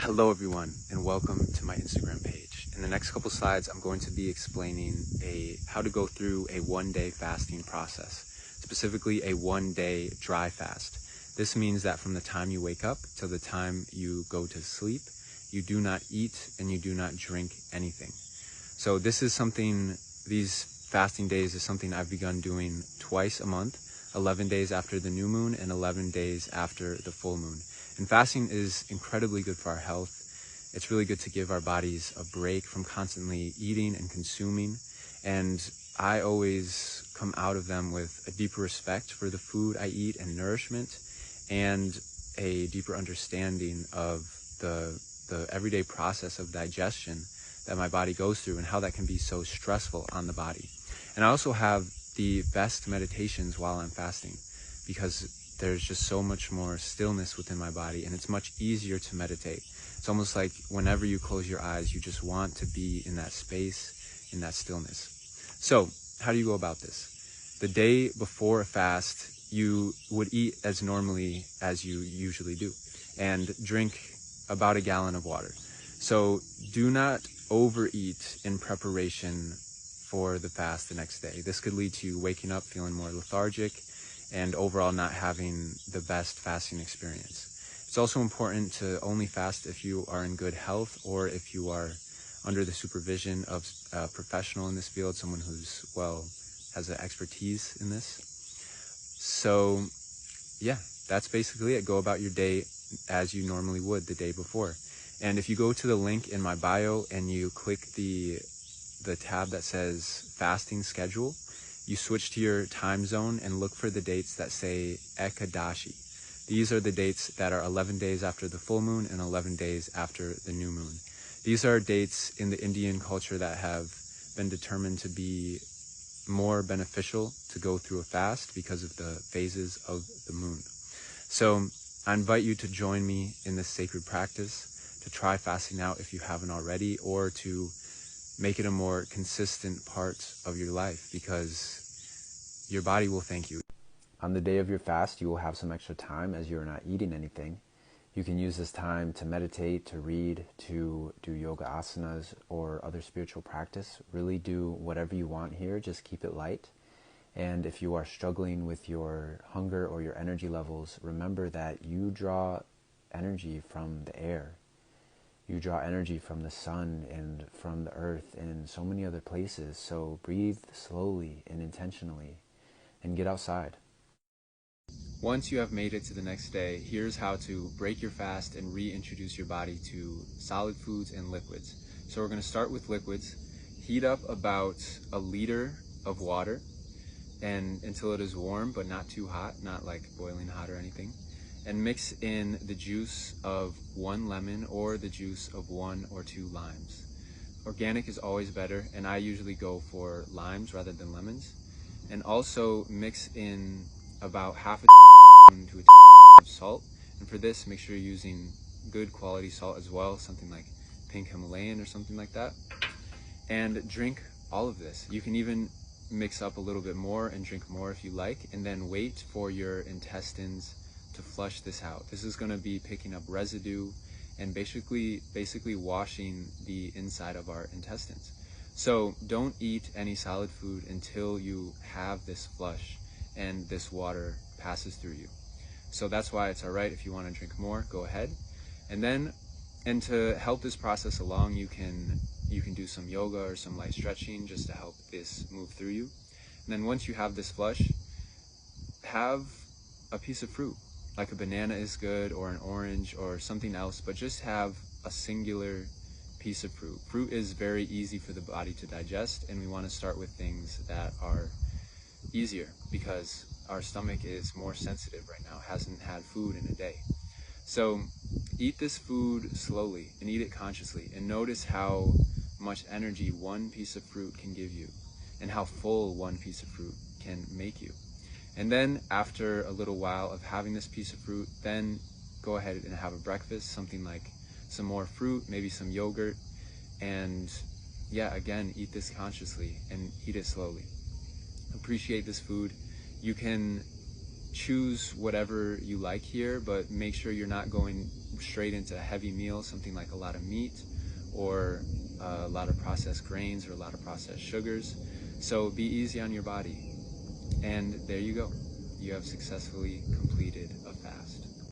Hello everyone, and welcome to my Instagram page. In the next couple slides, I'm going to be explaining how to go through a 1-day fasting process, specifically a 1-day dry fast. This means that from the time you wake up till the time you go to sleep, you do not eat and you do not drink anything. So these fasting days is something I've begun doing twice a month, 11 days after the new moon and 11 days after the full moon. And fasting is incredibly good for our health. It's really good to give our bodies a break from constantly eating and consuming. And I always come out of them with a deeper respect for the food I eat and nourishment, and a deeper understanding of the everyday process of digestion that my body goes through and how that can be so stressful on the body. And I also have the best meditations while I'm fasting, because there's just so much more stillness within my body, and it's much easier to meditate. It's almost like whenever you close your eyes, you just want to be in that space, in that stillness. So how do you go about this? The day before a fast, you would eat as normally as you usually do and drink about a gallon of water. So do not overeat in preparation for the fast the next day. This could lead to you waking up feeling more lethargic and overall not having the best fasting experience. It's also important to only fast if you are in good health, or if you are under the supervision of a professional in this field, someone who's, has an expertise in this. So yeah, that's basically it. Go about your day as you normally would the day before. And if you go to the link in my bio and you click the tab that says fasting schedule, you switch to your time zone and look for the dates that say Ekadashi. These are the dates that are 11 days after the full moon and 11 days after the new moon. These are dates in the Indian culture that have been determined to be more beneficial to go through a fast because of the phases of the moon. So I invite you to join me in this sacred practice, to try fasting out if you haven't already, or to make it a more consistent part of your life, because your body will thank you. On the day of your fast, you will have some extra time as you're not eating anything. You can use this time to meditate, to read, to do yoga asanas or other spiritual practice. Really do whatever you want here, just keep it light. And if you are struggling with your hunger or your energy levels, remember that you draw energy from the air. You draw energy from the sun and from the earth and so many other places. So breathe slowly and intentionally and get outside. Once you have made it to the next day, here's how to break your fast and reintroduce your body to solid foods and liquids. So we're going to start with liquids. Heat up about a liter of water and until it is warm but not too hot, not like boiling hot or anything. And mix in the juice of 1 lemon or the juice of 1 or 2 limes. Organic is always better, and I usually go for limes rather than lemons. And also mix in about half a teaspoon to a teaspoon of salt. And for this, make sure you're using good quality salt as well, something like pink Himalayan or something like that. And drink all of this. You can even mix up a little bit more and drink more if you like, and then wait for your intestines to flush this out. This is going to be picking up residue and basically washing the inside of our intestines. So don't eat any solid food until you have this flush and this water passes through you. So that's why it's all right if you want to drink more, go ahead. And to help this process along, you can do some yoga or some light stretching just to help this move through you. And then once you have this flush, have a piece of fruit. Like a banana is good, or an orange, or something else, but just have a singular piece of fruit. Fruit is very easy for the body to digest, and we want to start with things that are easier because our stomach is more sensitive right now, hasn't had food in a day. So eat this food slowly and eat it consciously, and notice how much energy one piece of fruit can give you and how full one piece of fruit can make you. And then after a little while of having this piece of fruit, then go ahead and have a breakfast, something like some more fruit, maybe some yogurt, and yeah, again, eat this consciously and eat it slowly. Appreciate this food. You can choose whatever you like here, but make sure you're not going straight into a heavy meal, something like a lot of meat or a lot of processed grains or a lot of processed sugars. So be easy on your body. And there you go. You have successfully completed a fast.